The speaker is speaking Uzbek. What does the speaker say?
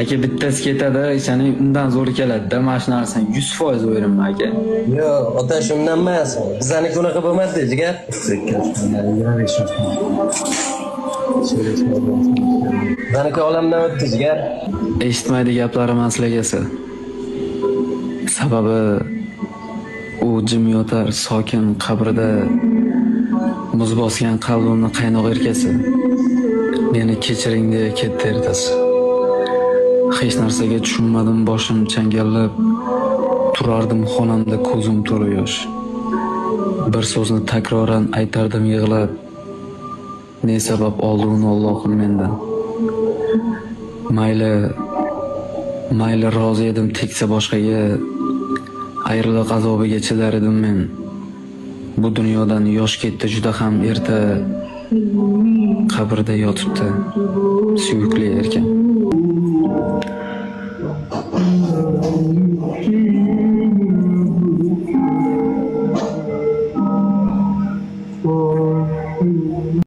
Aka bittasi ketadi, o'shaning undan zo'ri keladi-da. Mana shu narsani 100% o'ylayman aka. Yo'q, ota shundan emas. Bizaniki unaqa bo'lmadi, jigar. Bizaniki olamdan o'tdi, jigar. Eshitmaydi gaplari emas legasi. Sababi u jim yotar, sokin qabrida muz bosgan qalbimni qaynoq erkasi. Meni kechiring deya ketdi ertasi. Hech narsaga tushunmadim, boshim changallab turardim xonamda ko'zim to'la yosh. Bir so'zni takroran aytardim yig'lab. Ne sabab oldi uni Allohim mendan. Mayli rozi edim teksa boshqaga, ayriliq azobiga chidar edim men. Bu dunyodan yosh ketdi juda ham erta, qabrda yotibdi suyukli erkan.